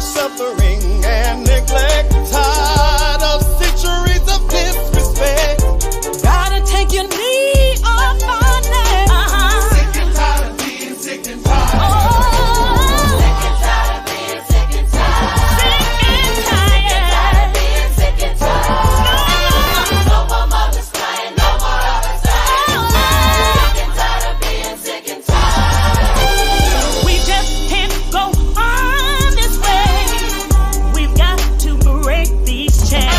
suffering and neglect, tired of centuries of disrespect. Gotta take your knee off my neck. Sick and tired of being sick and tired. Oh. Sick and tired of being sick and tired. Sick and tired. Sick and tired of being sick and tired. No more mothers crying, no more others dying. Sick and tired of being sick and tired. We just can't go on this way. We've got to break these chains.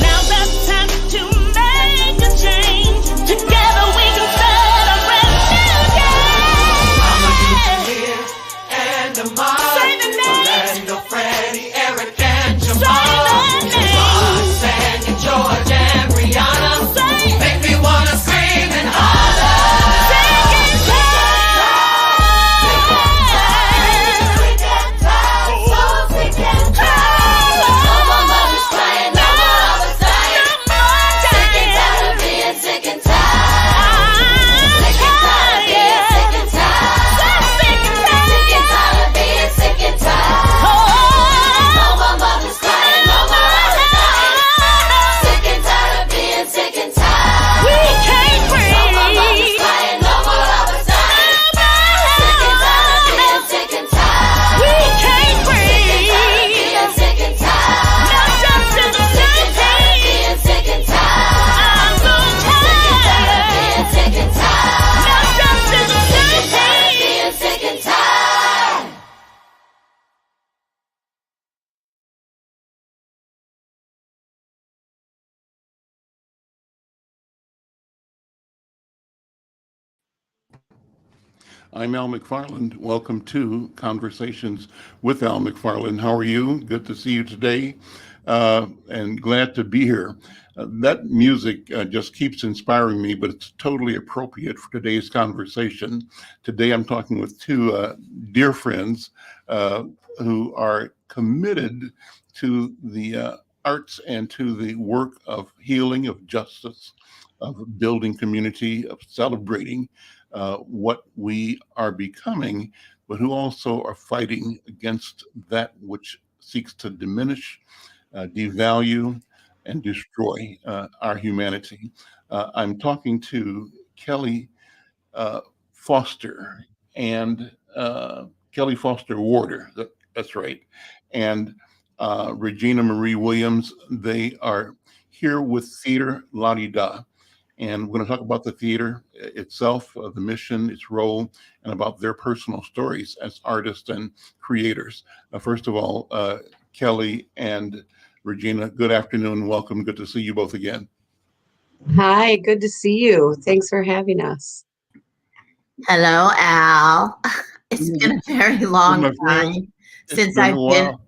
Now's the time to make a change. Together we can set a brand new day. I'ma live and tomorrow. Say the name. Orlando, Freddie, Eric, and Jamal. Sandy, George, and Rihanna. Make me wanna scream and holler. Sick and tired. Sick and tired. So sick and tired. No more mothers crying, no more others dying. Sick and tired of being sick and tired. Sick and tired of being sick and tired. Sick and tired of being sick and tired. No more mothers crying, no more others dying. Sick and tired of being sick and tired. We can't breathe. No more mothers crying, no more others dying. Sick and tired of being sick and tired. We can't breathe. Sick and tired of being sick and tired. No justice, no peace. Being sick and tired. I'm so tired. Being sick and tired. No justice, no peace. Being sick and tired. I'm Al McFarlane. Welcome to Conversations with Al McFarlane. How are you? Good to see you today, and glad to be here. That music just keeps inspiring me, but it's totally appropriate for today's conversation. Today I'm talking with two dear friends who are committed to the arts and to the work of healing, of justice, of building community, of celebrating what we are becoming, but who also are fighting against that which seeks to diminish, devalue, and destroy our humanity. I'm talking to Kelli Foster and Kelli Foster Warder. That's right. And Regina Marie Williams. They are here with Theater La Di Da. And we're going to talk about the theater itself, the mission, its role, and about their personal stories as artists and creators. First of all, Kelli and Regina, good afternoon. Welcome. Good to see you both again. Hi, good to see you. Thanks for having us. Hello, Al. It's been a very long My friend, time it's since been a I've while.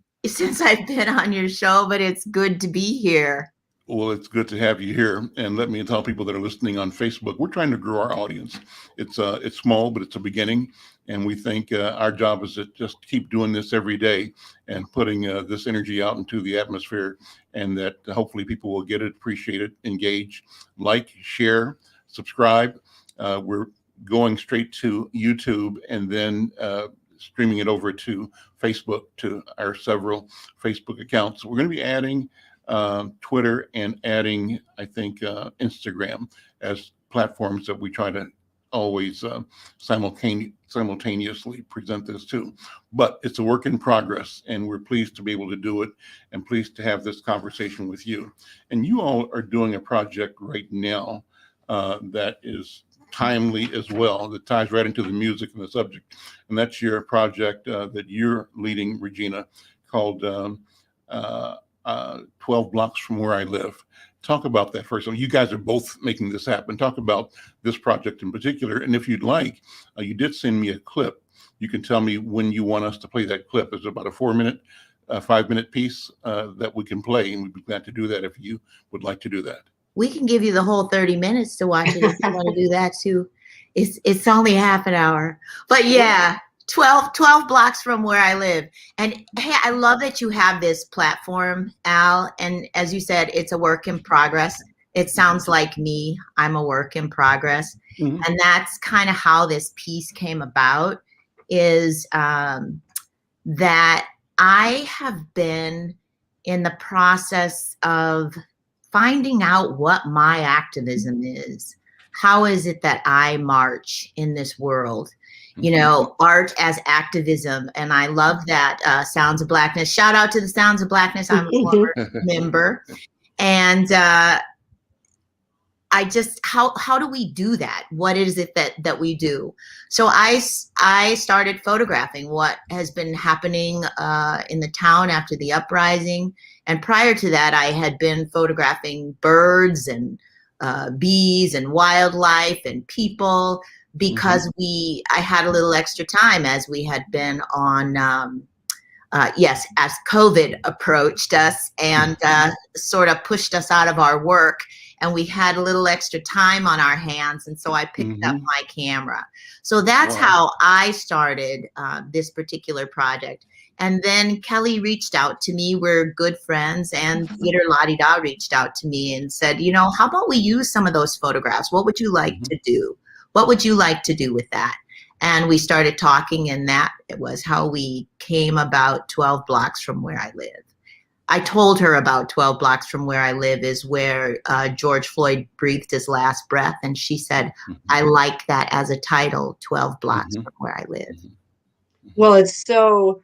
been on your show, but it's good to be here. Well, it's good to have you here. And let me tell people that are listening on Facebook, we're trying to grow our audience. It's small, but it's a beginning. And we think our job is to just keep doing this every day and putting this energy out into the atmosphere, and that hopefully people will get it, appreciate it, engage, like, share, subscribe. We're going straight to YouTube and then streaming it over to Facebook, to our several Facebook accounts. We're going to be adding Twitter and adding, I think, Instagram as platforms that we try to always simultaneously present this to. But it's a work in progress, and we're pleased to be able to do it and pleased to have this conversation with you. And you all are doing a project right now that is timely as well, that ties right into the music and the subject. And that's your project that you're leading, Regina, called 12 Blocks from Where I Live. Talk about that first. So you guys are both making this happen. Talk about this project in particular. And if you'd like, you did send me a clip. You can tell me when you want us to play that clip. It's about a 4-minute, 5-minute piece that we can play. And we'd be glad to do that if you would like to do that. We can give you the whole 30 minutes to watch it if you want to do that too. It's only half an hour. But yeah, 12 blocks from where I live. And hey, I love that you have this platform, Al. And as you said, it's a work in progress. It sounds like me. I'm a work in progress. Mm-hmm. And that's kind of how this piece came about, is that I have been in the process of finding out what my activism is. How is it that I march in this world? You know, art as activism. And I love that Sounds of Blackness. Shout out to the Sounds of Blackness. I'm a former member. And I just, how do we do that? What is it that we do? So I started photographing what has been happening in the town after the uprising. And prior to that, I had been photographing birds and bees and wildlife and people, because I had a little extra time as we had been on, as COVID approached us and sort of pushed us out of our work, and we had a little extra time on our hands. And so I picked up my camera. So that's how I started this particular project. And then Kelli reached out to me. We're good friends, and Theater La Di Da reached out to me and said, you know, how about we use some of those photographs? What would you like to do? What would you like to do with that? And we started talking, and that was how we came about 12 blocks from where I live. I told her about 12 blocks from where I live is where George Floyd breathed his last breath. And she said, I like that as a title, 12 blocks from where I live. Well, it's so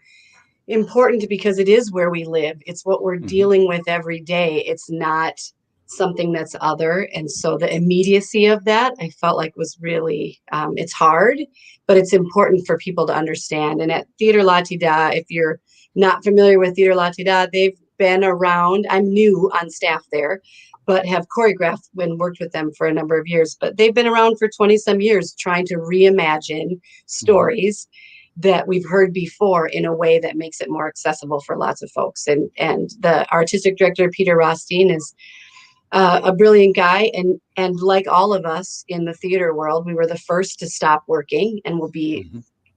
important because it is where we live. It's what we're dealing with every day. It's not something that's other. And so the immediacy of that, I felt like was really, it's hard, but it's important for people to understand. And at Theater La Di Da, if you're not familiar with Theater La Di Da, they've been around. I'm new on staff there, but have choreographed and worked with them for a number of years. But they've been around for 20 some years trying to reimagine stories that we've heard before in a way that makes it more accessible for lots of folks. And the artistic director, Peter Rothstein, is a brilliant guy. And like all of us in the theater world, we were the first to stop working and will be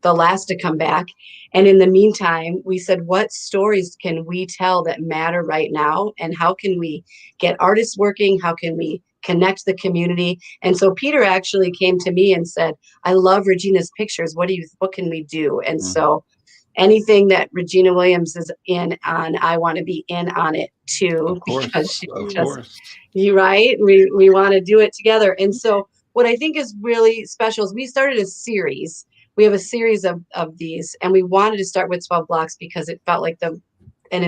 the last to come back. And in the meantime, we said, what stories can we tell that matter right now? And how can we get artists working? How can we connect the community? And so Peter actually came to me and said, I love Regina's pictures. What can we do? And so anything that Regina Williams is in on, I want to be in on it too, because she just, you're right. We want to do it together. And so what I think is really special is we started a series. We have a series of these, and we wanted to start with 12 blocks because it felt like a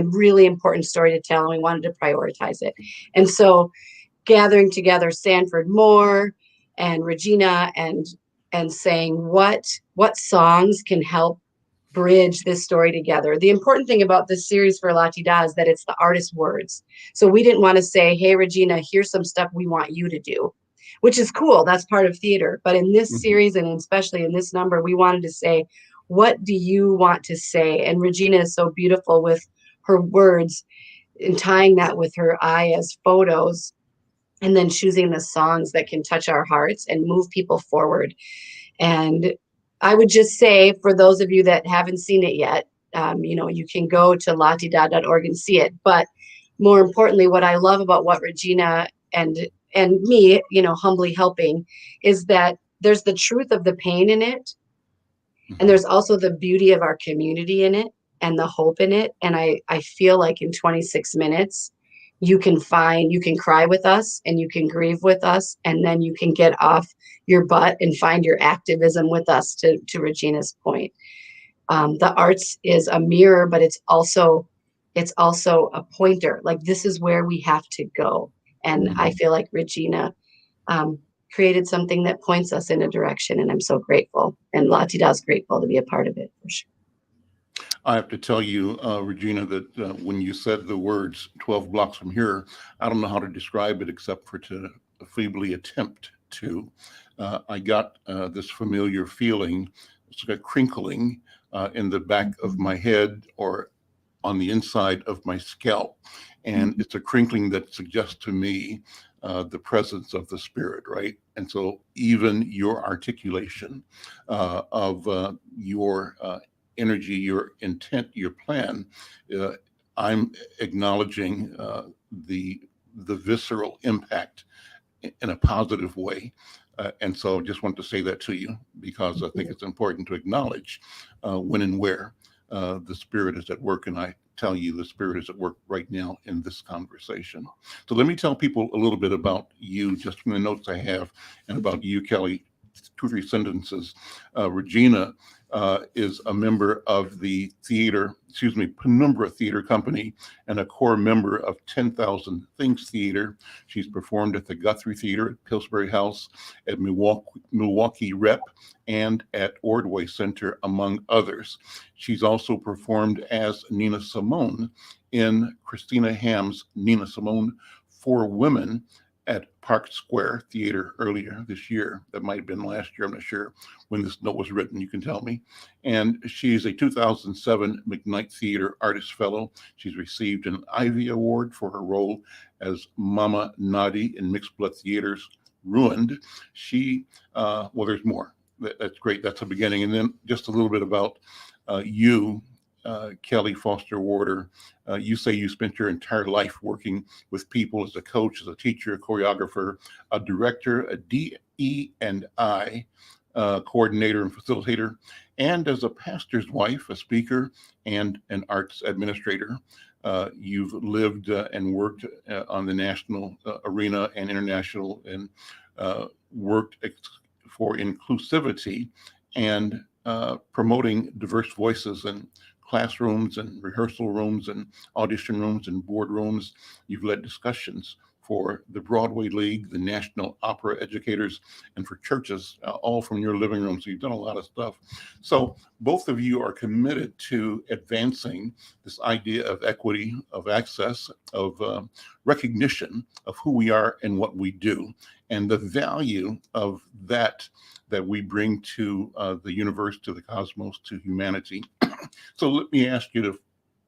really important story to tell, and we wanted to prioritize it. And so gathering together Sanford Moore and Regina and saying what songs can help bridge this story together. The important thing about this series for La Di Da is that it's the artist's words. So we didn't want to say, hey, Regina, here's some stuff we want you to do, which is cool. That's part of theater. But in this series, and especially in this number, we wanted to say, what do you want to say? And Regina is so beautiful with her words and tying that with her eye as photos, and then choosing the songs that can touch our hearts and move people forward. And I would just say, for those of you that haven't seen it yet, you can go to latida.org and see it. But more importantly, what I love about what Regina and me, humbly helping, is that there's the truth of the pain in it. And there's also the beauty of our community in it and the hope in it. And I feel like in 26 minutes, you can cry with us and you can grieve with us, and then you can get off your butt and find your activism with us, to Regina's point. The arts is a mirror, but it's also a pointer. Like, this is where we have to go. And I feel like Regina created something that points us in a direction, and I'm so grateful. And La Di Da is grateful to be a part of it, for sure. I have to tell you, Regina, that when you said the words 12 blocks from here, I don't know how to describe it except for to feebly attempt to. I got this familiar feeling. It's like a crinkling in the back of my head or on the inside of my scalp. And it's a crinkling that suggests to me the presence of the Spirit, right? And so even your articulation of your energy, your intent, your plan, I'm acknowledging the visceral impact in a positive way. And so just want to say that to you, because I think it's important to acknowledge when and where the Spirit is at work, and I tell you the Spirit is at work right now in this conversation. So let me tell people a little bit about you, just from the notes I have, and about you, Kelli. 2 or 3 sentences. Regina is a member of the Penumbra Theater Company and a core member of 10,000 Things Theater. She's performed at the Guthrie Theater at Pillsbury House, at Milwaukee Rep, and at Ordway Center, among others. She's also performed as Nina Simone in Christina Hamm's Nina Simone for Women at Park Square Theater earlier this year. That might have been last year, I'm not sure. When this note was written, you can tell me. And she's a 2007 McKnight Theater Artist Fellow. She's received an Ivy Award for her role as Mama Nadi in Mixed Blood Theater's Ruined. Well, there's more. That's great. That's a beginning. And then just a little bit about you, Kelli Foster Warder. You say you spent your entire life working with people as a coach, as a teacher, a choreographer, a director, a DE&I coordinator and facilitator, and as a pastor's wife, a speaker, and an arts administrator. You've lived and worked on the national arena and international, and worked for inclusivity and promoting diverse voices in classrooms and rehearsal rooms and audition rooms and boardrooms. You've led discussions for the Broadway League, the National Opera Educators, and for churches, all from your living room. So you've done a lot of stuff. So both of you are committed to advancing this idea of equity, of access, of recognition of who we are and what we do, and the value of that we bring to the universe, to the cosmos, to humanity. So let me ask you to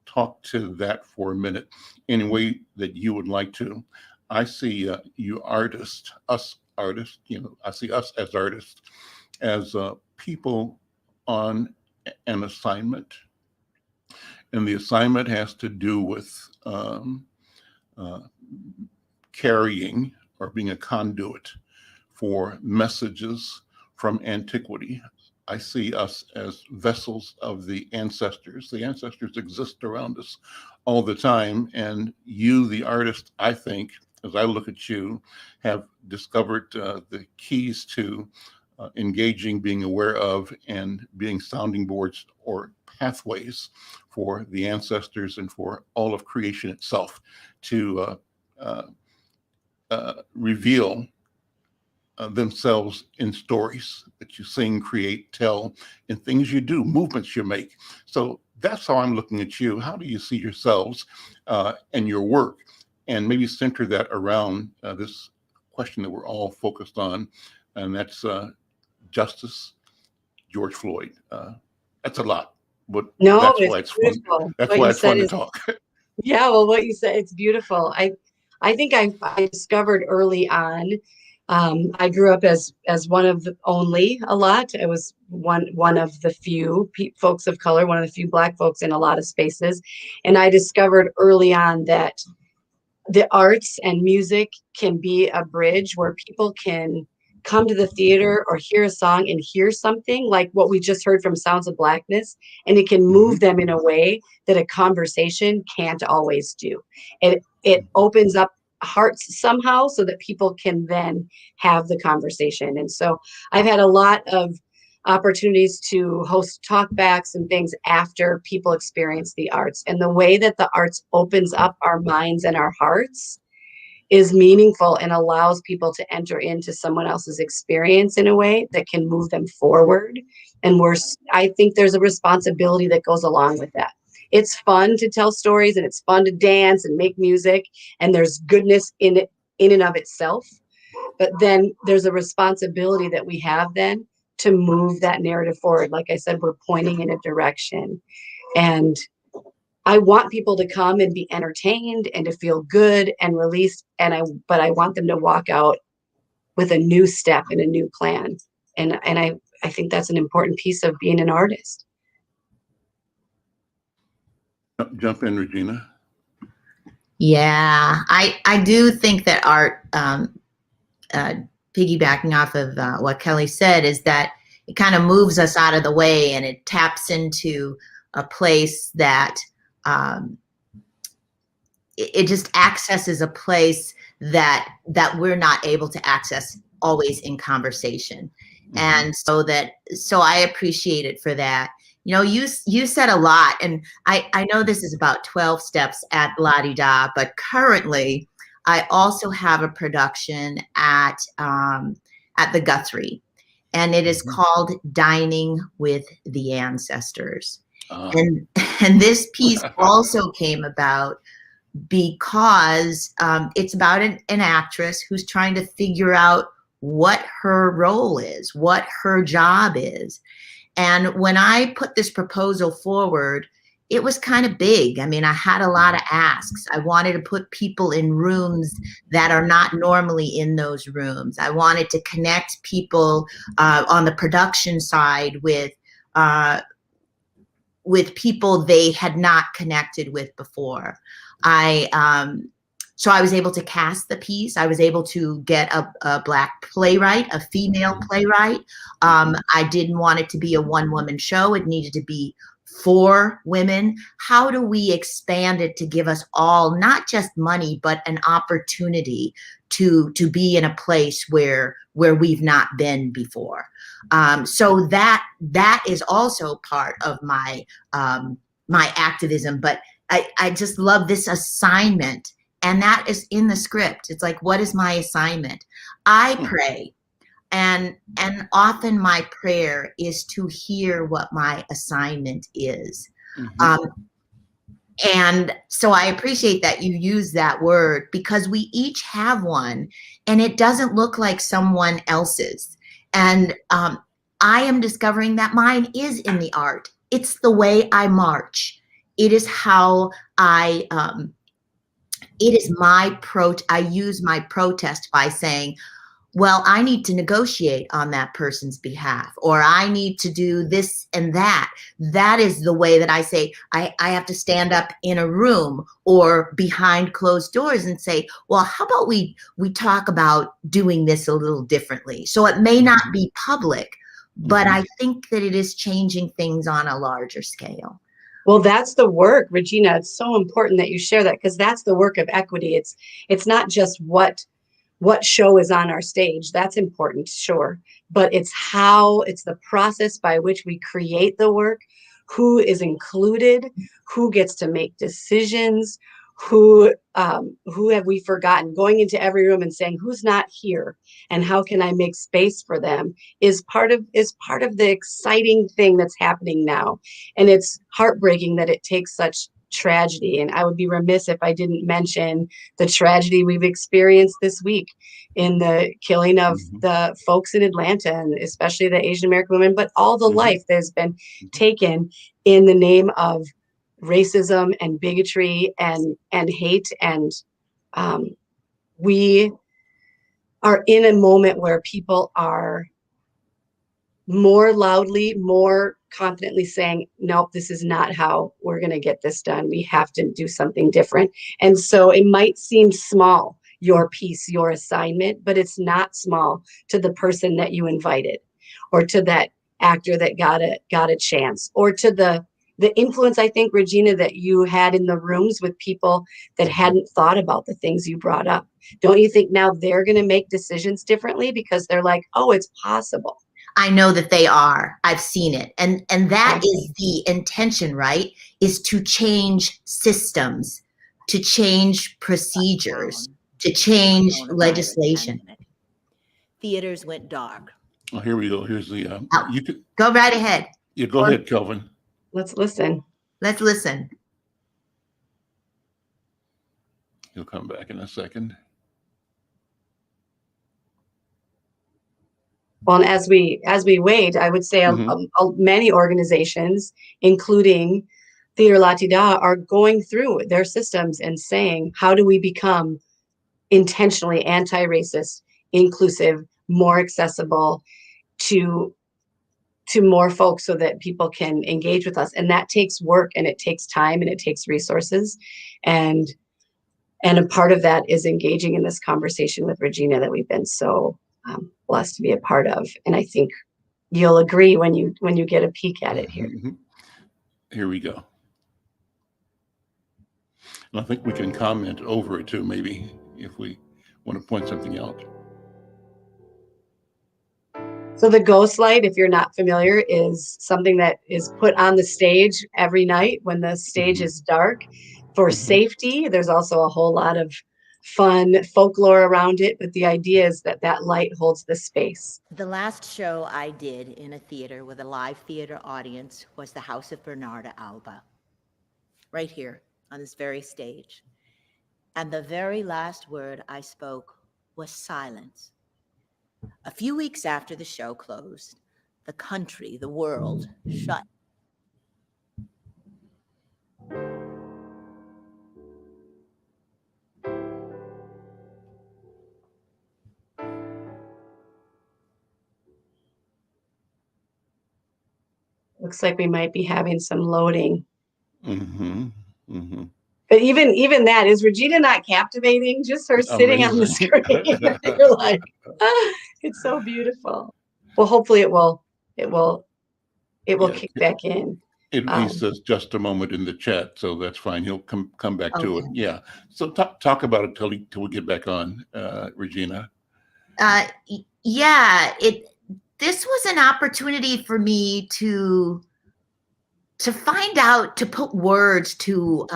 talk to that for a minute in a way that you would like to. I see you artists, us artists, I see us as artists, as people on an assignment. And the assignment has to do with carrying or being a conduit for messages from antiquity. I see us as vessels of the ancestors. The ancestors exist around us all the time. And you, the artist, I think, as I look at you, have discovered the keys to engaging, being aware of, and being sounding boards or pathways for the ancestors and for all of creation itself to reveal themselves in stories that you sing, create, tell, and things you do, movements you make. So that's how I'm looking at you. How do you see yourselves and your work? And maybe center that around this question that we're all focused on, and that's justice, George Floyd. That's a lot, but No, that's it's why it's beautiful. fun. That's What why you it's fun said to is, talk. yeah, well, what you said, it's beautiful. I think I discovered early on. I grew up as one of the only a lot. I was one of the few folks of color, one of the few Black folks in a lot of spaces, and I discovered early on that the arts and music can be a bridge where people can come to the theater or hear a song and hear something like what we just heard from Sounds of Blackness, and it can move them in a way that a conversation can't always do. It opens up hearts somehow so that people can then have the conversation. And so I've had a lot of opportunities to host talkbacks and things after people experience the arts, and the way that the arts opens up our minds and our hearts is meaningful and allows people to enter into someone else's experience in a way that can move them forward. And I think there's a responsibility that goes along with that. It's fun to tell stories, and it's fun to dance and make music, and there's goodness in it in and of itself. But then there's a responsibility that we have then to move that narrative forward. Like I said, we're pointing in a direction, and I want people to come and be entertained and to feel good and released. But I want them to walk out with a new step and a new plan. And I think that's an important piece of being an artist. Jump in, Regina. Yeah, I do think that art, piggybacking off of what Kelli said, is that it kind of moves us out of the way, and it taps into a place that it just accesses a place that we're not able to access always in conversation. And so I appreciate it for that. You know, you said a lot, and I know this is about 12 steps at La Di Da, but currently I also have a production at the Guthrie, and it is called Dining with the Ancestors. And this piece also came about because it's about an actress who's trying to figure out what her role is, what her job is. And when I put this proposal forward, it was kind of big. I mean, I had a lot of asks. I wanted to put people in rooms that are not normally in those rooms. I wanted to connect people on the production side with people they had not connected with before. So I was able to cast the piece. I was able to get a Black playwright, a female playwright. I didn't want it to be a one-woman show. It needed to be 4 women. How do we expand it to give us all not just money, but an opportunity to be in a place where we've not been before? So that is also part of my my activism. But I just love this assignment, and that is in the script. It's like, what is my assignment? I pray, and often my prayer is to hear what my assignment is. And so I appreciate that you use that word, because we each have one, and it doesn't look like someone else's. And I am discovering that mine is in the art. It's the way I march. It is how I use my protest by saying, well, I need to negotiate on that person's behalf, or I need to do this and that. That is the way that I say I have to stand up in a room or behind closed doors and say, well, how about we talk about doing this a little differently? So it may not be public, but I think that it is changing things on a larger scale. Well, that's the work, Regina. It's so important that you share that, because that's the work of equity. It's not just what show is on our stage. That's important, sure. But it's the process by which we create the work, who is included, who gets to make decisions, who have we forgotten, going into every room and saying, who's not here and how can I make space for them is part of the exciting thing that's happening now. And it's heartbreaking that it takes such tragedy. And I would be remiss if I didn't mention the tragedy we've experienced this week in the killing of the folks in Atlanta, and especially the Asian American women, but all the life that has been taken in the name of racism and bigotry and hate. And we are in a moment where people are more loudly, more confidently saying, nope, this is not how we're going to get this done. We have to do something different. And so it might seem small, your piece, your assignment, but it's not small to the person that you invited, or to that actor that got a chance, or to the influence, I think, Regina, that you had in the rooms with people that hadn't thought about the things you brought up. Don't you think now they're going to make decisions differently because they're like, oh, it's possible? I know that they are. I've seen it. And that is the intention, right? Is to change systems, to change procedures, to change legislation. Theaters went dark. Oh, here we go. Here's the you could go right ahead. Yeah, go ahead, Kelvin. Let's listen. Let's listen. He'll come back in a second. Well, and as we wait, I would say many organizations, including Theater La Di Da, are going through their systems and saying, how do we become intentionally anti-racist, inclusive, more accessible to more folks so that people can engage with us? And that takes work, and it takes time, and it takes resources. And a part of that is engaging in this conversation with Regina that we've been so blessed to be a part of. And I think you'll agree when you get a peek at it here. Here we go. And I think we can comment over it too, maybe, if we want to point something out. So the ghost light, if you're not familiar, is something that is put on the stage every night when the stage is dark for safety. There's also a whole lot of fun folklore around it, but the idea is that that light holds the space. The last show I did in a theater with a live theater audience was the House of Bernarda Alba, right here on this very stage. And the very last word I spoke was silence. A few weeks after the show closed, the country, the world, shut. Looks like we might be having some loading. Mm-hmm. Mm-hmm. But even that, is Regina not captivating? Just her sitting on the screen. You're like, it's so beautiful. Well, hopefully it will kick back in. He says just a moment in the chat, so that's fine. He'll come back to it. Yeah. So talk about it till we get back on, Regina. Yeah, this was an opportunity for me to find out, to put words to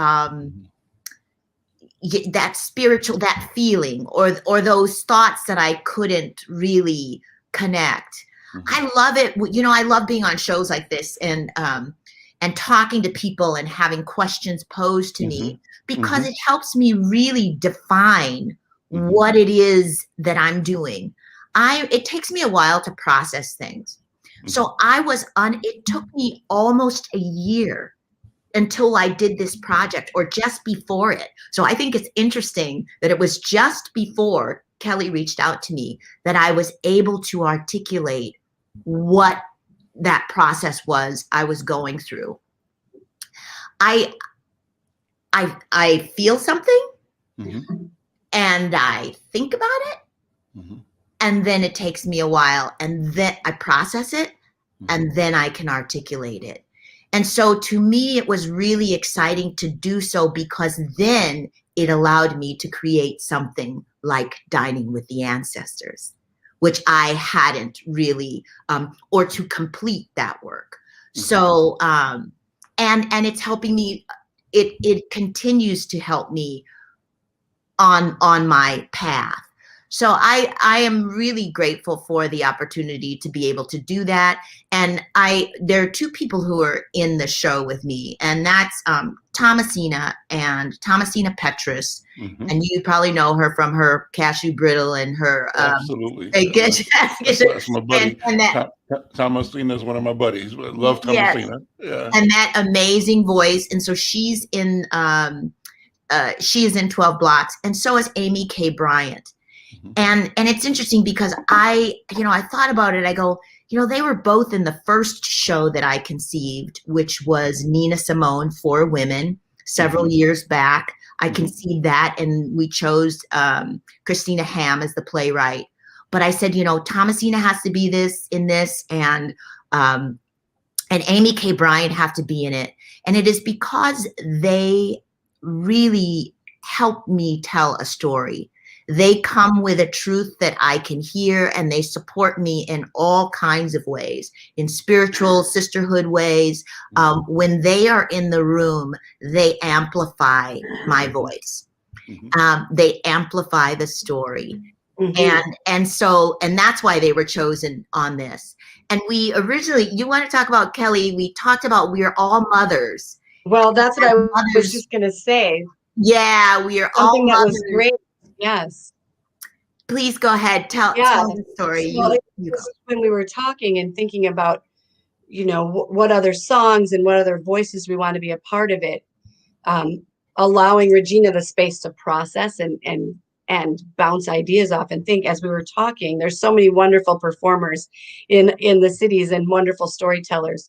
that spiritual, that feeling, or those thoughts that I couldn't really connect. I love it. You know, I love being on shows like this and talking to people and having questions posed to me, because it helps me really define what it is that I'm doing. It takes me a while to process things. So it took me almost a year until I did this project, or just before it. So I think it's interesting that it was just before Kelli reached out to me that I was able to articulate what that process was I was going through. I feel something and I think about it. And then it takes me a while, and then I process it, and then I can articulate it. And so to me, it was really exciting to do so, because then it allowed me to create something like Dining with the Ancestors, which I hadn't really, or to complete that work. So, and it's helping me, it continues to help me on my path. So I am really grateful for the opportunity to be able to do that. And there are two people who are in the show with me, and that's Thomasina Petrus. And you probably know her from her Cashew Brittle and her absolutely. That's my buddy. And Thomasina is one of my buddies. I love Thomasina. Yeah. And that amazing voice. And so she's in she is in 12 Blocks, and so is Amy K. Bryant. And it's interesting because I thought about it. I go, they were both in the first show that I conceived, which was Nina Simone for Women several years back. I conceived that, and we chose Christina Hamm as the playwright. But I said, Thomasina has to be in this, and Amy K. Bryant have to be in it. And it is because they really help me tell a story. They come with a truth that I can hear, and they support me in all kinds of ways, in spiritual sisterhood ways. When they are in the room, they amplify my voice. They amplify the story. And that's why they were chosen on this. And we originally, you want to talk about, Kelli, we talked about we are all mothers. Well, that's what I was just going to say. Yeah, we are all mothers. That was great. Yes. Please go ahead. Tell the story. Well, when we were talking and thinking about, what other songs and what other voices we want to be a part of it, allowing Regina the space to process and bounce ideas off and think. As we were talking, there's so many wonderful performers in the cities and wonderful storytellers.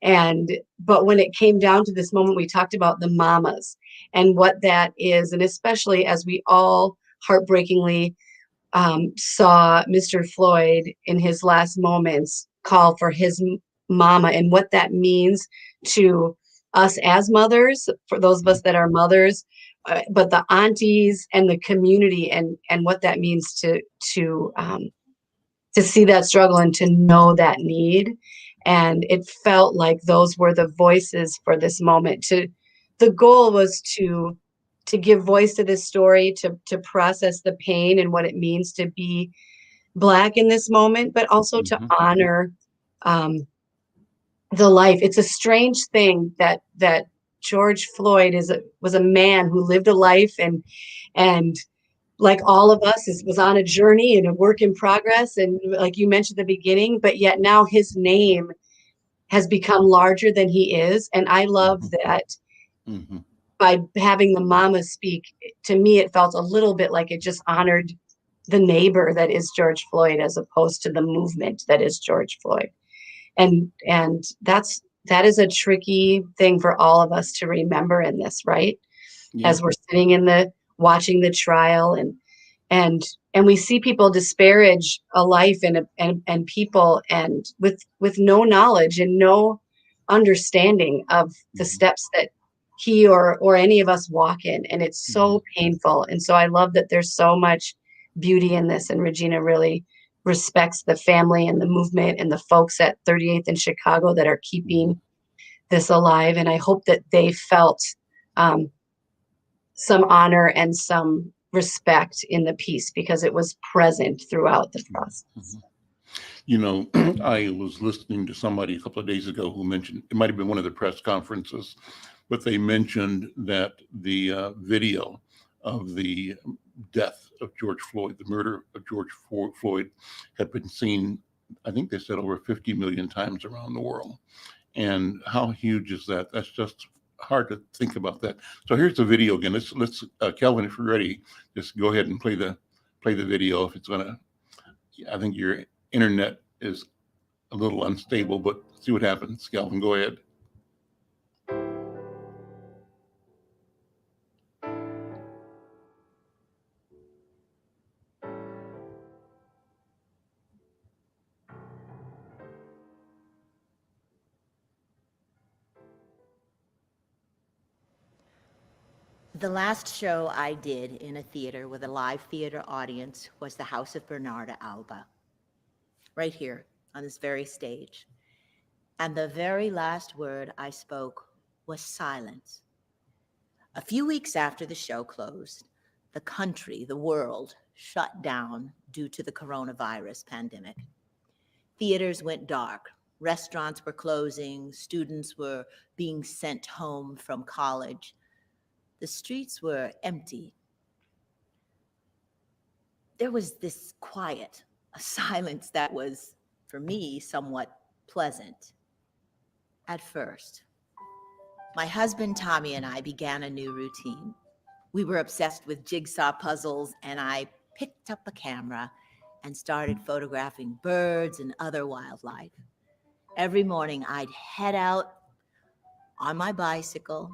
But when it came down to this moment, we talked about the mamas and what that is. And especially as we all heartbreakingly saw Mr. Floyd in his last moments call for his mama, and what that means to us as mothers, for those of us that are mothers, but the aunties and the community, and what that means to see that struggle and to know that need. And it felt like those were the voices for this moment. The goal was to give voice to this story, to process the pain and what it means to be Black in this moment, but also to honor the life. It's a strange thing that George Floyd was a man who lived a life, and like all of us, was on a journey and a work in progress, and like you mentioned at the beginning, but yet now his name has become larger than he is. And I love that by having the mama speak, to me it felt a little bit like it just honored the neighbor that is George Floyd, as opposed to the movement that is George Floyd. And that is a tricky thing for all of us to remember in this, right? Yeah. As we're sitting watching the trial, and we see people disparage a life and people, and with no knowledge and no understanding of the steps that he or any of us walk in. And it's so painful. And so I love that there's so much beauty in this, and Regina really respects the family and the movement and the folks at 38th in Chicago that are keeping this alive. And I hope that they felt some honor and some respect in the piece, because it was present throughout the process. You know, I was listening to somebody a couple of days ago who mentioned, it might have been one of the press conferences, but they mentioned that the video of the death of George Floyd, the murder of George Floyd, had been seen, I think they said, over 50 million times around the world. And how huge is that? That's just hard to think about that. So here's the video again. Let's Kelvin, if you're ready, just go ahead and play the video. If it's gonna, I think your internet is a little unstable, but see what happens. Kelvin, go ahead. The last show I did in a theater with a live theater audience was the House of Bernarda Alba, right here on this very stage. And the very last word I spoke was silence. A few weeks after the show closed, the country, the world, shut down due to the coronavirus pandemic. Theaters went dark, restaurants were closing, students were being sent home from college. The streets were empty. There was this quiet, a silence that was, for me, somewhat pleasant at first. My husband, Tommy, and I began a new routine. We were obsessed with jigsaw puzzles, and I picked up a camera and started photographing birds and other wildlife. Every morning, I'd head out on my bicycle.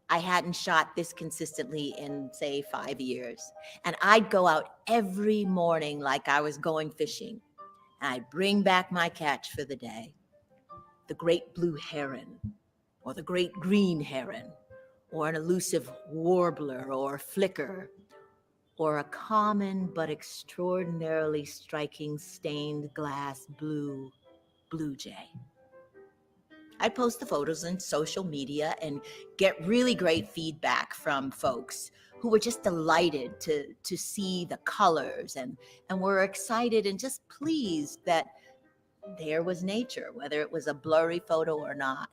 I hadn't shot this consistently in, say, 5 years. And I'd go out every morning like I was going fishing. And I'd bring back my catch for the day. The great blue heron, or the great green heron, or an elusive warbler or flicker, or a common but extraordinarily striking stained glass blue jay. I'd post the photos on social media and get really great feedback from folks who were just delighted to see the colors and were excited and just pleased that there was nature, whether it was a blurry photo or not.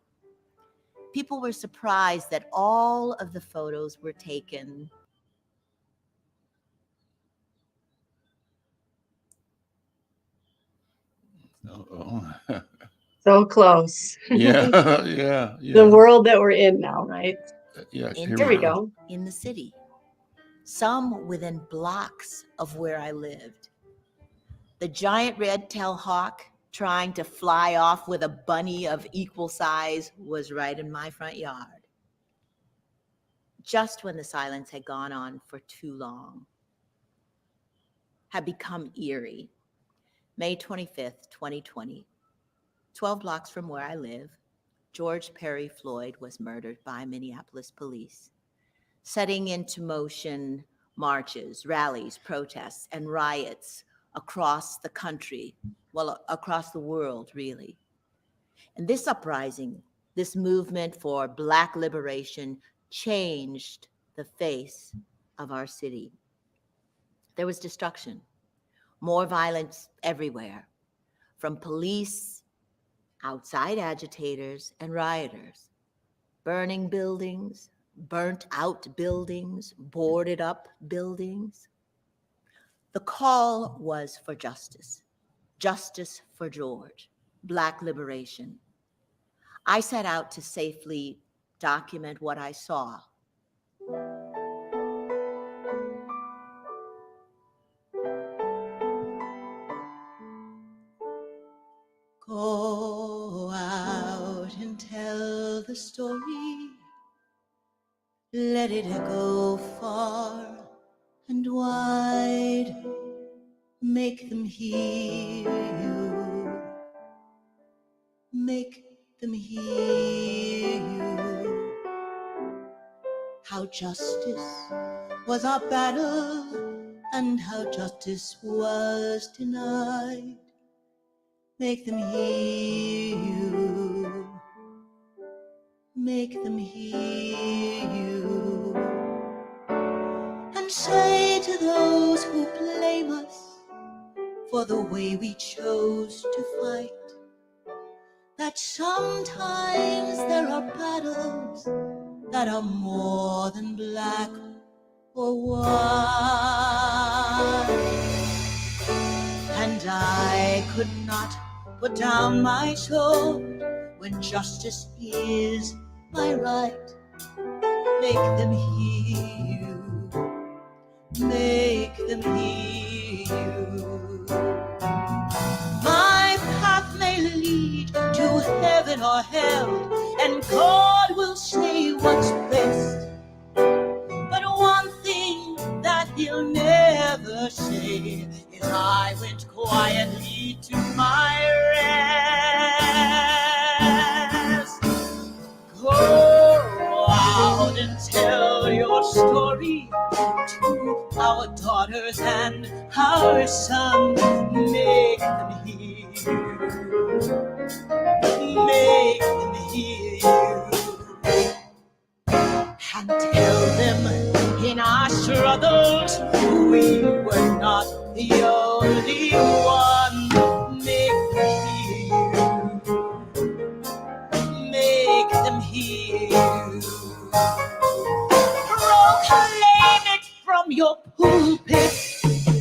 People were surprised that all of the photos were taken So close. Yeah. The world that we're in now, right? Yeah. Here we go. In the city, some within blocks of where I lived. The giant red-tailed hawk trying to fly off with a bunny of equal size was right in my front yard. Just when the silence had gone on for too long, had become eerie. May 25th, 2020, 12 blocks from where I live, George Perry Floyd was murdered by Minneapolis police, setting into motion marches, rallies, protests, and riots across the country, well, across the world, really. And this uprising, this movement for Black liberation, changed the face of our city. There was destruction, more violence everywhere, from police, outside agitators, and rioters, burning buildings, burnt out buildings, boarded up buildings. The call was for justice, justice for George, Black liberation. I set out to safely document what I saw. Go out and tell the story. Let it echo far and wide. Make them hear you. Make them hear you. How justice was our battle and how justice was denied. Make them hear you. Make them hear you. And say to those who blame us for the way we chose to fight, that sometimes there are battles that are more than black or white. And I could not put down my sword when justice is my right. Make them hear you. Make them hear you. My path may lead to heaven or hell, and God will say what's best. But one thing that he'll never say is I went quietly to my rest. Go out and tell your story to our daughters and our sons. Make them hear you. Make them hear you. And tell them in our struggles we were not the only one. Make them hear you. Make them hear you. Proclaim it from your pulpit,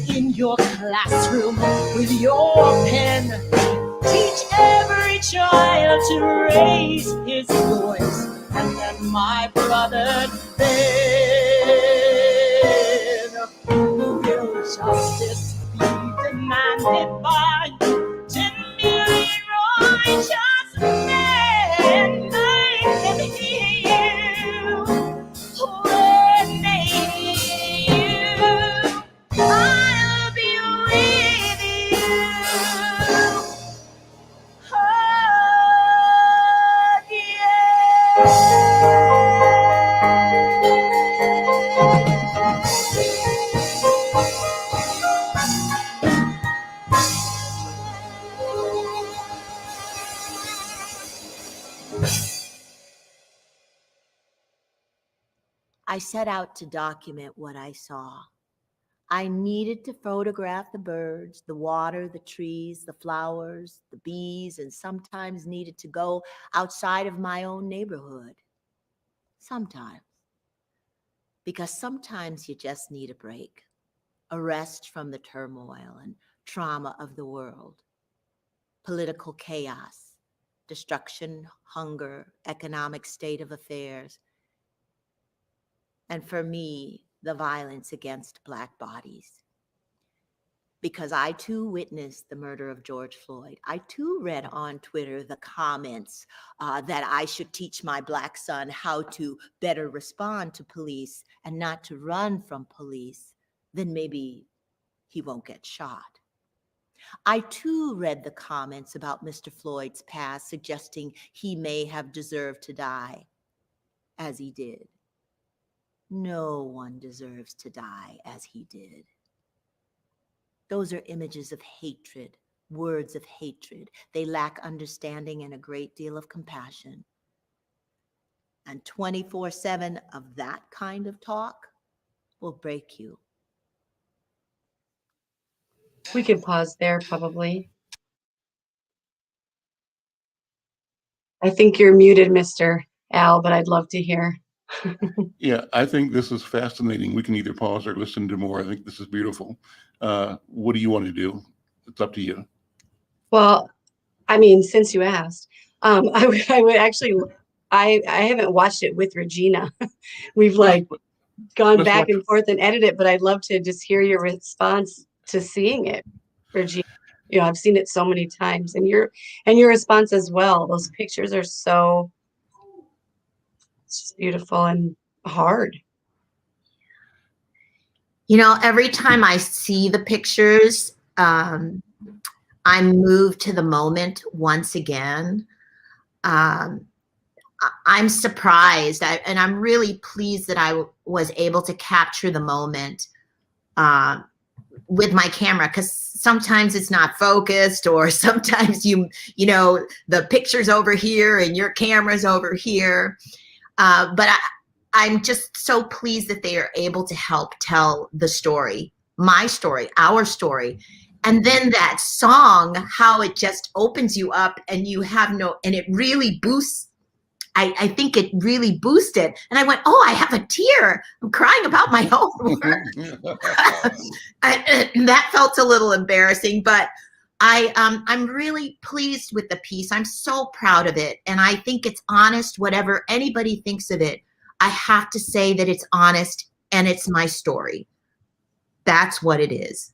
in your classroom with your pen. Teach every child to raise his voice, and then my brother then. Will justice be demanded by 10 million righteous men? Make them hear you. When they hear you, I'll be with you. Oh, I set out to document what I saw. I needed to photograph the birds, the water, the trees, the flowers, the bees, and sometimes needed to go outside of my own neighborhood. Sometimes. Because sometimes you just need a break, a rest from the turmoil and trauma of the world, political chaos, destruction, hunger, economic state of affairs, and for me, the violence against Black bodies. Because I too witnessed the murder of George Floyd. I too read on Twitter the comments that I should teach my Black son how to better respond to police and not to run from police, then maybe he won't get shot. I too read the comments about Mr. Floyd's past, suggesting he may have deserved to die, as he did. No one deserves to die as he did. Those are images of hatred, words of hatred. They lack understanding and a great deal of compassion. And 24/7 of that kind of talk will break you. We could pause there probably. I think you're muted, Mr. Al, but I'd love to hear. Yeah, I think this is fascinating. We can either pause or listen to more. I think this is beautiful. What do you want to do? It's up to you. Well, I mean, since you asked, I would actually, I haven't watched it with Regina. We've like gone Let's back watch and forth and edited it, but I'd love to just hear your response to seeing it, Regina. You know, I've seen it so many times, and your response as well. Those pictures are so, it's just beautiful and hard. You know, every time I see the pictures, I'm moved to the moment once again. I'm surprised, and I'm really pleased that I was able to capture the moment with my camera, because sometimes it's not focused, or sometimes you know, the picture's over here and your camera's over here. But I'm just so pleased that they are able to help tell the story, my story, our story. And then that song, how it just opens you up, and you have and it really boosts. I think it really boosted. And I went, oh, I have a tear. I'm crying about my own work. That felt a little embarrassing, but I'm really pleased with the piece. I'm so proud of it. And I think it's honest, whatever anybody thinks of it. I have to say that it's honest, and it's my story. That's what it is.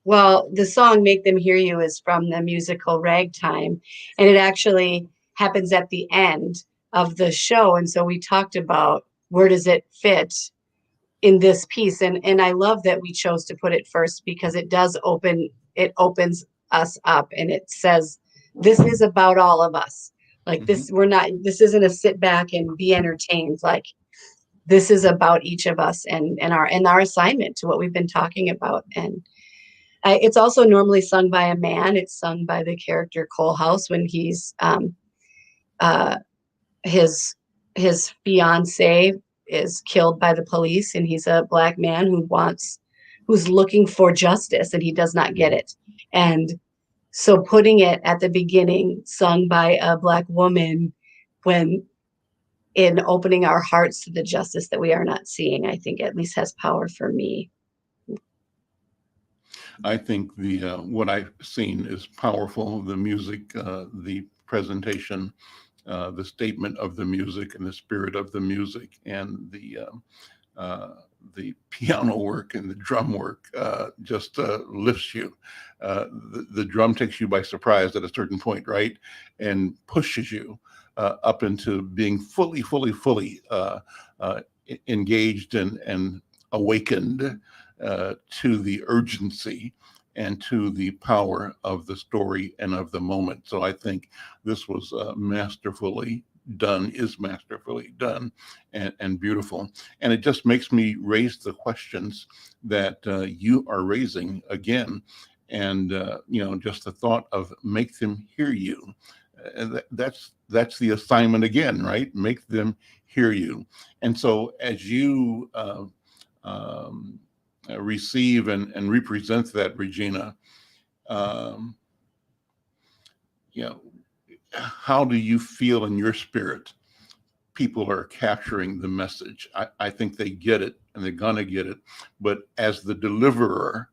Well, the song Make Them Hear You is from the musical Ragtime, and it actually happens at the end of the show. And so we talked about where does it fit in this piece. And I love that we chose to put it first, because it opens us up, and it says, this is about all of us. Like this isn't a sit back and be entertained. Like this is about each of us and our assignment to what we've been talking about. And it's also normally sung by a man. It's sung by the character Coalhouse when he's his fiance is killed by the police, and he's a Black man who's looking for justice, and he does not get it. And so putting it at the beginning, sung by a Black woman, when in opening our hearts to the justice that we are not seeing, I think at least has power for me. I think what I've seen is powerful. The music, the presentation, the statement of the music, and the spirit of the music, and the piano work and the drum work just lifts you. The drum takes you by surprise at a certain point, right? And pushes you up into being fully engaged and awakened to the urgency and to the power of the story and of the moment. So I think this was masterfully done, is masterfully done, and beautiful. And it just makes me raise the questions that you are raising again. And, just the thought of make them hear you. That's the assignment again, right? Make them hear you. And so as you receive and represent that, Regina, how do you feel in your spirit people are capturing the message? I think they get it, and they're gonna get it. But as the deliverer,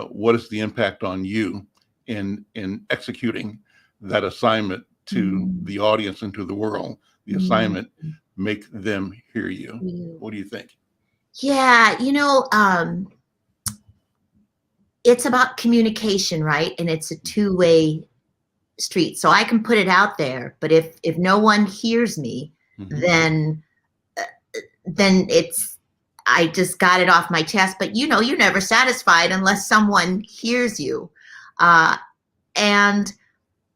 what is the impact on you in executing that assignment to the audience and to the world? The assignment, make them hear you. What do you think? Yeah, it's about communication, right? And it's a two-way street. So I can put it out there, but if no one hears me, then I just got it off my chest. But you're never satisfied unless someone hears you. And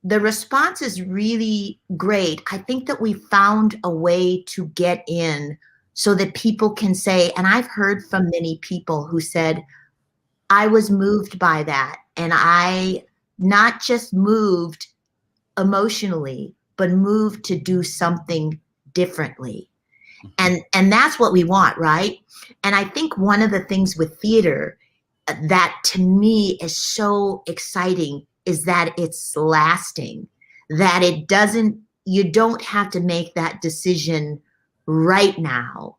the response is really great. I think that we found a way to get in so that people can say, and I've heard from many people who said, I was moved by that. And I not just moved emotionally, but moved to do something differently. And that's what we want, right? And I think one of the things with theater that to me is so exciting is that it's lasting, that you don't have to make that decision right now,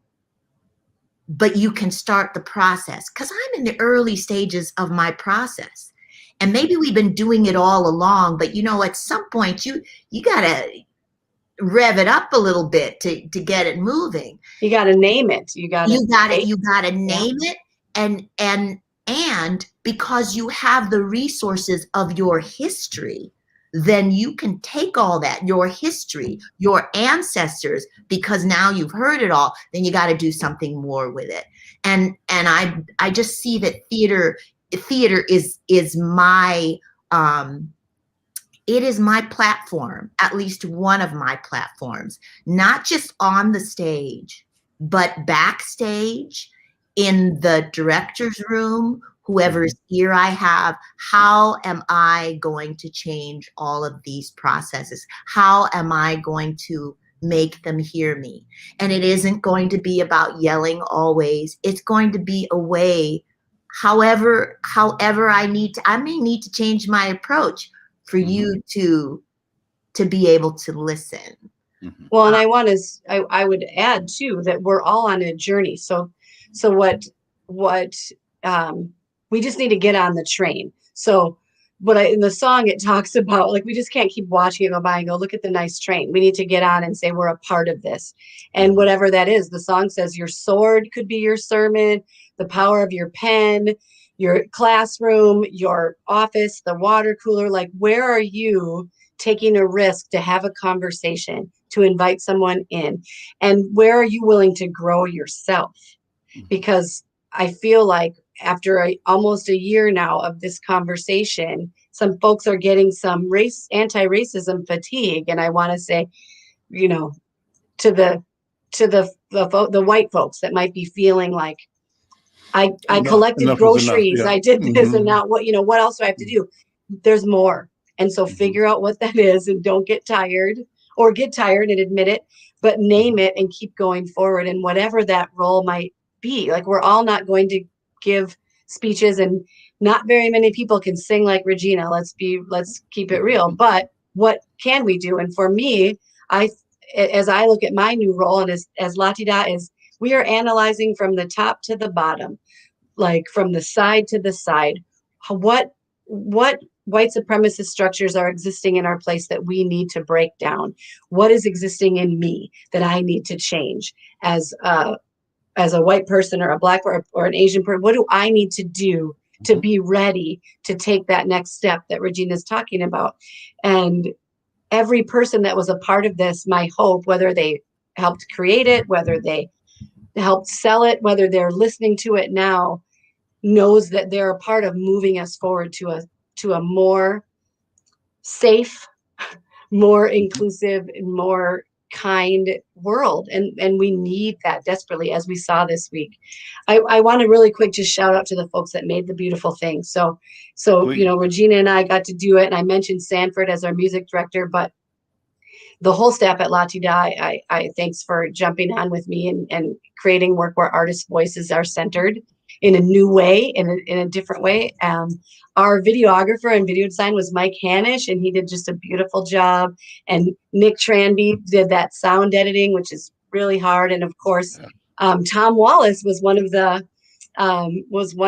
but you can start the process. Because I'm in the early stages of my process. And maybe we've been doing it all along, but at some point you got to rev it up a little bit to get it moving. You got to name it. You got to name it. And because you have the resources of your history, then you can take all that, your history, your ancestors, because now you've heard it all, then you got to do something more with it. And I just see that theater is my, it is my platform, at least one of my platforms, not just on the stage, but backstage, in the director's room, whoever's ear I have. How am I going to change all of these processes? How am I going to make them hear me? And it isn't going to be about yelling always. It's going to be a way, however I may need to change my approach for you to be able to listen. Well, and I would add too that we're all on a journey. So what we just need to get on the train. So in the song it talks about, like, we just can't keep watching it go by and go, look at the nice train. We need to get on and say we're a part of this. And whatever that is, the song says your sword could be your sermon, the power of your pen, your classroom, your office, the water cooler. Like, where are you taking a risk to have a conversation, to invite someone in? And where are you willing to grow yourself? Because I feel like after almost a year now of this conversation, some folks are getting some anti-racism fatigue. And I want to say, to the white folks that might be feeling like, I collected groceries, Yeah. I did this, and now what else do I have to do? There's more. And so figure out what that is, and don't get tired, or get tired and admit it, but name it and keep going forward. And whatever that role might be, like, we're all not going to give speeches, and not very many people can sing like Regina. Let's keep it real. But what can we do? And for me, as I look at my new role, and as La Ti Da is, we are analyzing from the top to the bottom, like from the side to the side, what white supremacist structures are existing in our place that we need to break down. What is existing in me that I need to change as a white person, or a Black or an Asian person? What do I need to do to be ready to take that next step that Regina's talking about? And every person that was a part of this, my hope, whether they helped create it, whether they helped sell it, whether they're listening to it now, knows that they're a part of moving us forward to a more safe, more inclusive, and more kind world. And we need that desperately, as we saw this week. I want to really quick just shout out to the folks that made the beautiful thing. So Regina and I got to do it, and I mentioned Sanford as our music director, but the whole staff at La Ti Da, I thanks for jumping on with me and creating work where artists' voices are centered in a new way, in a different way. Our videographer and video design was Mike Hanish, and he did just a beautiful job. And Nick Tranby did that sound editing, which is really hard. And of course, Tom Wallace was one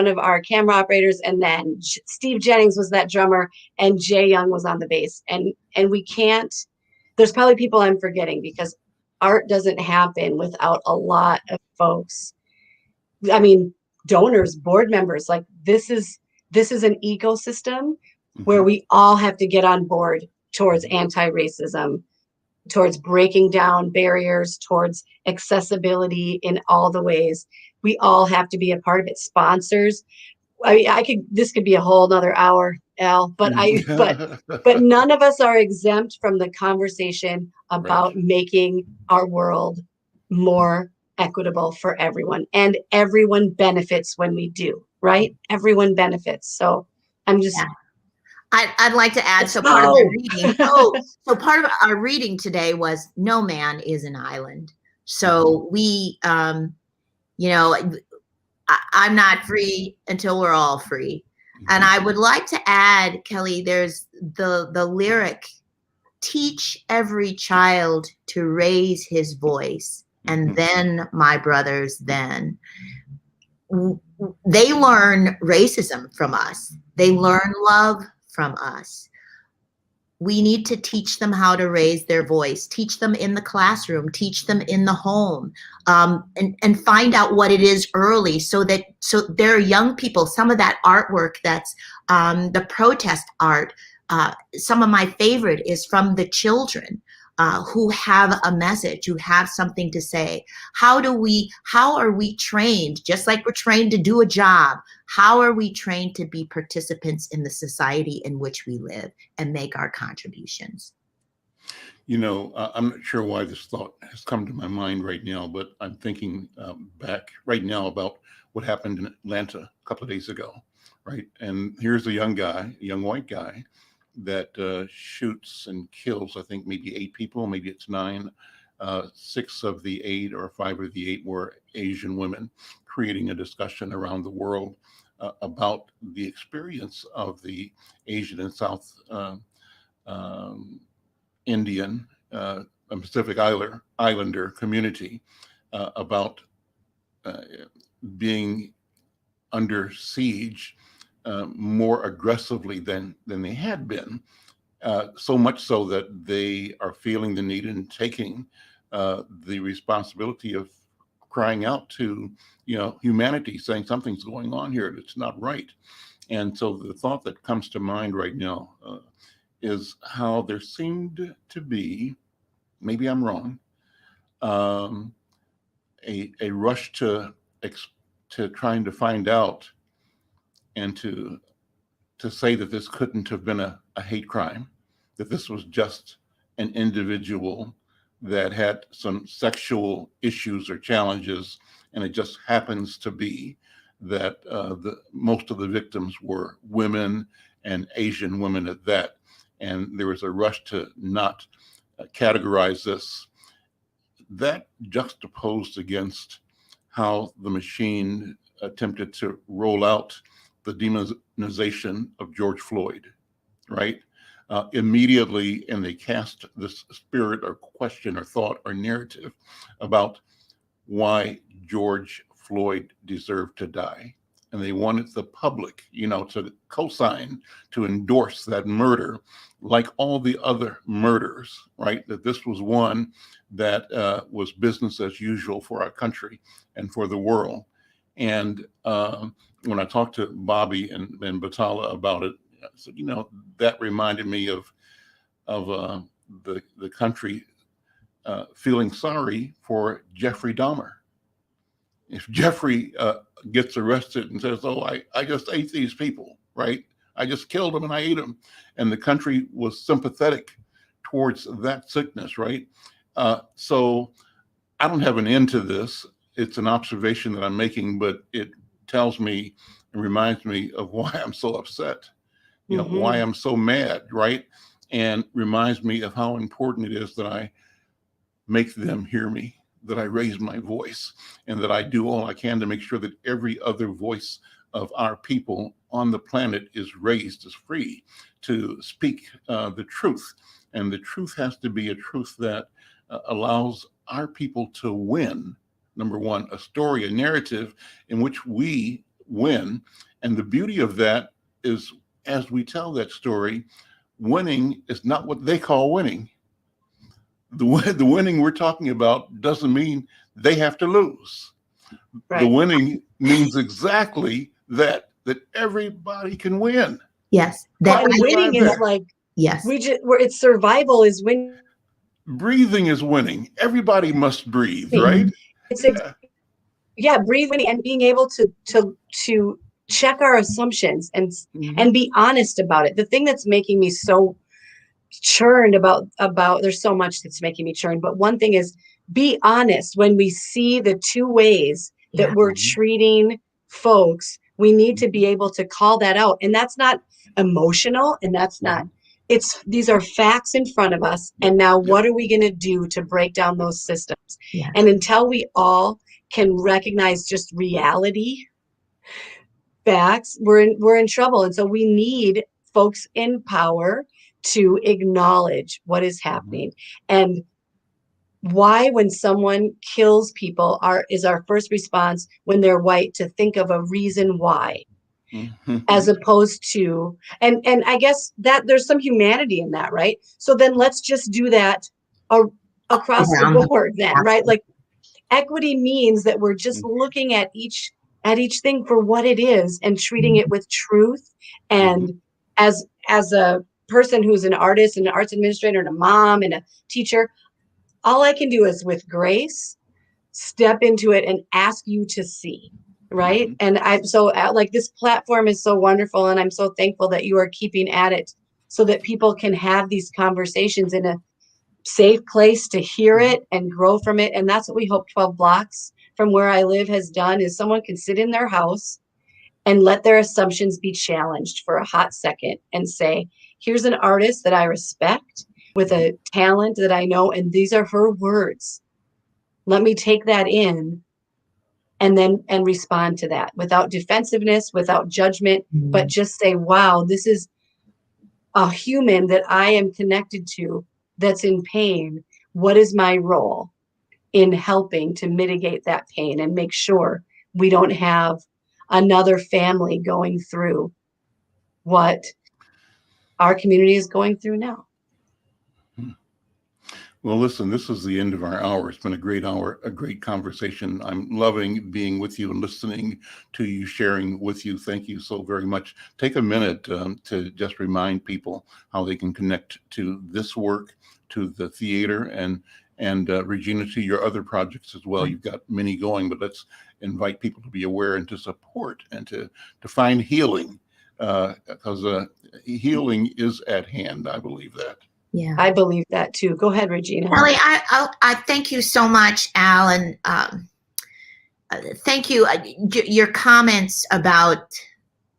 of our camera operators. And then Steve Jennings was that drummer, and Jay Young was on the bass. And we can't, there's probably people I'm forgetting, because art doesn't happen without a lot of folks. I mean, donors, board members. Like, this is an ecosystem where we all have to get on board towards anti-racism, towards breaking down barriers, towards accessibility in all the ways. We all have to be a part of it. Sponsors. I mean, this could be a whole nother hour Al, but but none of us are exempt from the conversation about making our world more equitable for everyone, and everyone benefits when we do, right? Everyone benefits. So I'm just, I'd like to add, so part of my reading, so part of our reading today was no man is an island. So we, you know, I'm not free until we're all free. And I would like to add, Kelly, there's the lyric, teach every child to raise his voice, and then, my brothers, then. They learn racism from us. They learn love from us. We need to teach them how to raise their voice, teach them in the classroom, teach them in the home, and find out what it is early, so there are young people. Some of that artwork that's the protest art, some of my favorite is from the children who have a message, who have something to say. How are we trained, just like we're trained to do a job, how are we trained to be participants in the society in which we live and make our contributions? You know, I'm not sure why this thought has come to my mind right now, but I'm thinking back right now about what happened in Atlanta a couple of days ago, right? And here's a young guy, a young white guy, that shoots and kills, I think maybe 8 people, maybe it's 9. 6 of the 8 or 5 of the 8 were Asian women, creating a discussion around the world about the experience of the Asian and South Indian Pacific Islander community about being under siege more aggressively than they had been, so much so that they are feeling the need and taking the responsibility of crying out to, humanity, saying something's going on here that's not right. And so the thought that comes to mind right now is how there seemed to be, maybe I'm wrong, a rush to trying to find out and to say that this couldn't have been a hate crime, that this was just an individual that had some sexual issues or challenges, and it just happens to be that most of the victims were women, and Asian women at that. And there was a rush to not categorize this. That juxtaposed against how the machine attempted to roll out the demonization of George Floyd, right? Immediately, and they cast this spirit or question or thought or narrative about why George Floyd deserved to die. And they wanted the public, to co-sign, to endorse that murder, like all the other murders, right? That this was one that was business as usual for our country and for the world. And when I talked to Bobby and Batala about it, I said, that reminded me of the country feeling sorry for Jeffrey Dahmer. If Jeffrey gets arrested and says, "Oh, I just ate these people," right? I just killed them and I ate them, and the country was sympathetic towards that sickness, right? So I don't have an end to this. It's an observation that I'm making, but it tells me and reminds me of why I'm so upset, why I'm so mad, right? And reminds me of how important it is that I make them hear me, that I raise my voice, and that I do all I can to make sure that every other voice of our people on the planet is raised, is free to speak the truth. And the truth has to be a truth that allows our people to win. Number one, a story, a narrative in which we win. And the beauty of that is, as we tell that story, winning is not what they call winning. The winning we're talking about doesn't mean they have to lose. Right. The winning means exactly that everybody can win. Yes. That winning is like, yes. Where it's survival is winning. Breathing is winning. Everybody must breathe, right? It's breathe, winning, and being able to check our assumptions and be honest about it. The thing that's making me so churned about there's so much that's making me churned, but one thing is be honest. When we see the two ways that we're treating folks, we need to be able to call that out. And that's not emotional, and that's not, these are facts in front of us. And now what are we going to do to break down those systems? And until we all can recognize just reality, facts, we're in trouble. And so we need folks in power to acknowledge what is happening. And why, when someone kills people, is our first response when they're white to think of a reason why, as opposed to, and I guess that there's some humanity in that, right? So then let's just do that across the board then, right? Like equity means that we're just looking at each thing for what it is and treating it with truth. And as a person who's an artist and an arts administrator and a mom and a teacher, all I can do is with grace, step into it and ask you to see, right? And I'm so like, this platform is so wonderful. And I'm so thankful that you are keeping at it so that people can have these conversations in a safe place to hear it and grow from it. And that's what we hope 12 blocks from where I live has done, is someone can sit in their house and let their assumptions be challenged for a hot second and say, here's an artist that I respect with a talent that I know, and these are her words. Let me take that in and respond to that without defensiveness, without judgment, but just say, wow, this is a human that I am connected to that's in pain. What is my role in helping to mitigate that pain and make sure we don't have another family going through what our community is going through now? Well, listen, this is the end of our hour. It's been a great hour, a great conversation. I'm loving being with you and listening to you, sharing with you. Thank you so very much. Take a minute to just remind people how they can connect to this work, to the theater, and Regina, to your other projects as well. You've got many going, but let's invite people to be aware and to support and to find healing, because healing is at hand. I believe that. Yeah, I believe that too. Go ahead, Regina. Kelli, I thank you so much, Al, and thank you. Your comments about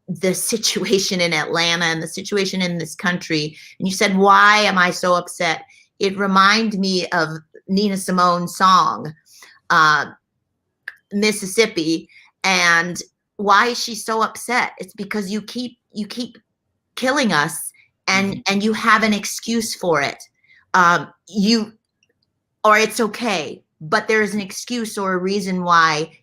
the situation in Atlanta and the situation in this country, and you said, "Why am I so upset?" It reminded me of Nina Simone's song, Mississippi, and why is she so upset? It's because you keep killing us. And you have an excuse for it. Or it's okay, but there is an excuse or a reason why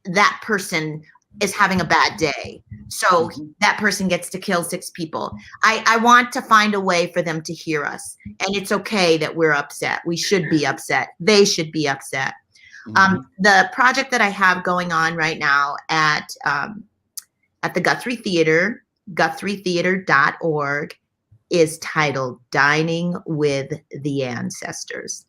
that person is having a bad day. So that person gets to kill 6 people. I want to find a way for them to hear us. And it's okay that we're upset. We should be upset. They should be upset. The project that I have going on right now at the Guthrie Theater, GuthrieTheater.org, is titled Dining with the Ancestors.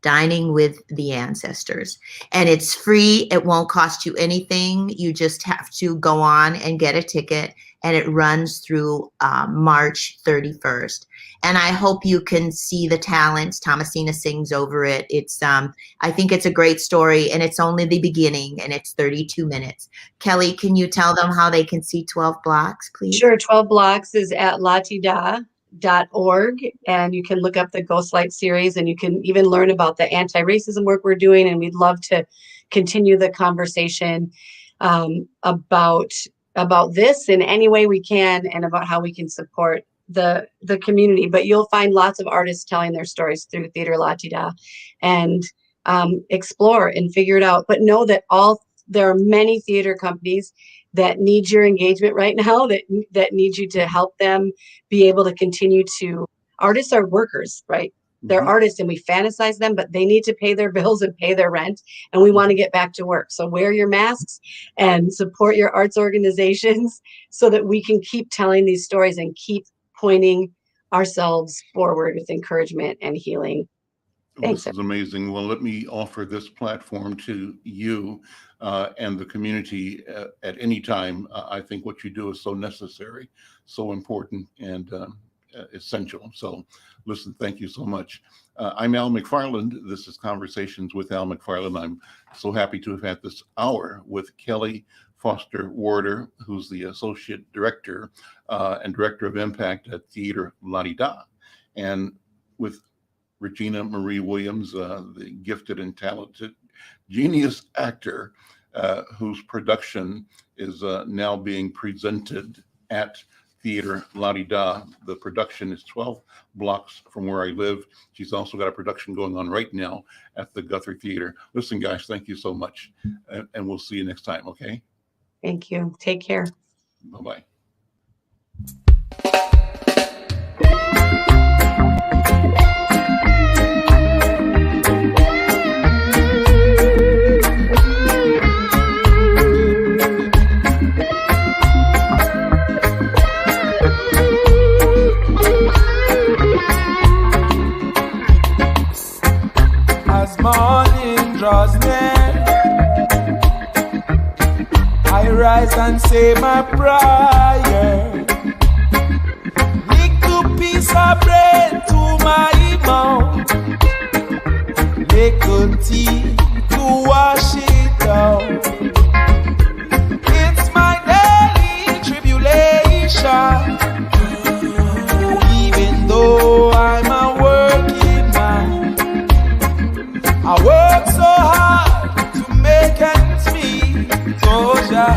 Dining with the Ancestors. And it's free. It won't cost you anything. You just have to go on and get a ticket. And it runs through March 31st. And I hope you can see the talents. Thomasina sings over it. It's I think it's a great story, and it's only the beginning, and it's 32 minutes. Kelli, can you tell them how they can see 12 Blocks, please? Sure. 12 Blocks is at latida.org, and you can look up the Ghostlight series, and you can even learn about the anti-racism work we're doing. And we'd love to continue the conversation about this in any way we can, and about how we can support the community. But you'll find lots of artists telling their stories through Theater Latida, and explore and figure it out. But know that there are many theater companies that need your engagement right now, that need you to help them be able to continue to. Artists are workers, right? They're artists, and we fantasize them, but they need to pay their bills and pay their rent, and we want to get back to work. So wear your masks and support your arts organizations so that we can keep telling these stories and keep pointing ourselves forward with encouragement and healing. Thanks. This is amazing. Well, let me offer this platform to you and the community at any time. I think what you do is so necessary, so important, and essential. So listen, thank you so much. I'm Al McFarland. This is Conversations with Al McFarland. I'm so happy to have had this hour with Kelli Foster Warder, who's the Associate Director and Director of Impact at Theater La-Di-Da, and with Regina Marie Williams, the gifted and talented genius actor whose production is now being presented at Theater La-Di-Da. The production is 12 blocks from where I live. She's also got a production going on right now at the Guthrie Theater. Listen, guys, thank you so much. And we'll see you next time, okay? Thank you. Take care. Bye-bye. Morning draws near, I rise and say my prayer. Little piece of bread to my mouth, little tea to wash it out. It's my daily tribulation, even though I'm a working man. I work so hard to make ends meet, soldier,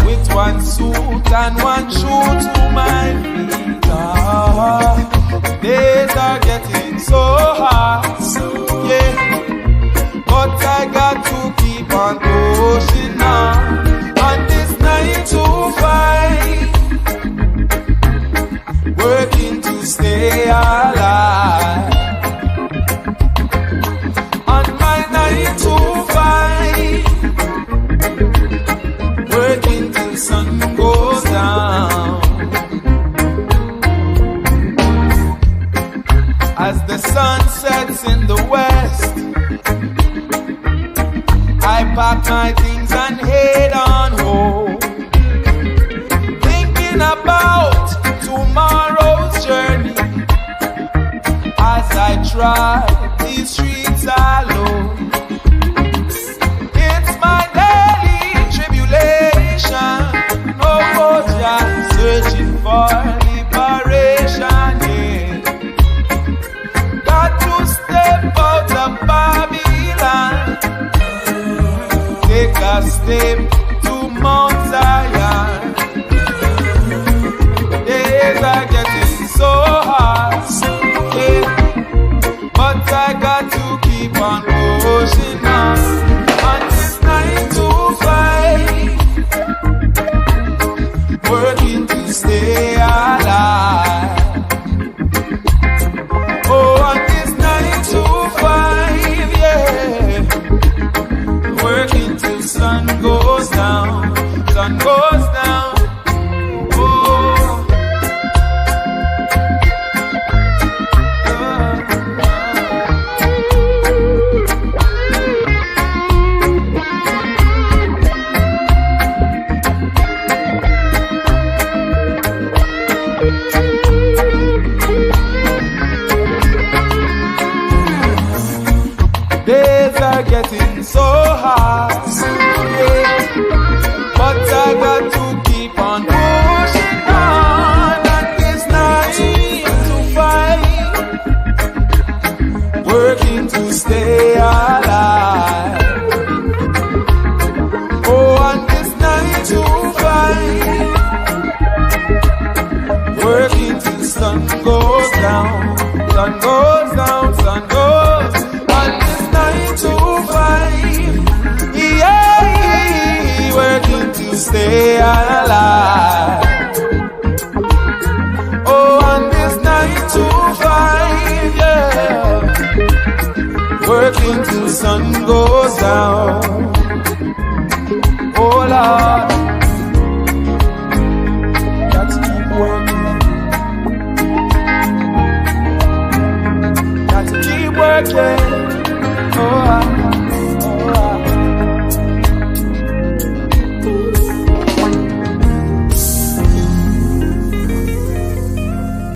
with one suit and one shoe to my feet. Days are getting so hard, yeah, but I got to keep on pushing on this 9 to 5, working to stay alive. 9 to 5, working till the sun goes down. As the sun sets in the west, I pack my things and head on home, thinking about tomorrow's journey as I try these streets alone. Searching for liberation, yeah. Got to step out of Babylon, take a step to Mount Zion. Days are getting so hard, yeah, but I got to keep on pushing on this 9 to 5, working to stay alive. Oh, on this 9 to 5, yeah, working till sun goes down, sun goes down. Oh, days are getting so hard, yeah, but I got to keep on pushing on this 9 to 5, working to stay alive. Oh, on this 9 to 5, working till the sun goes down, sun goes down, sun goes. On this 9 to 5, yeah, working to stay alive. Oh, on this 9 to 5, yeah, working till the sun goes down. Oh, Lord, got to keep working, got to keep working. working.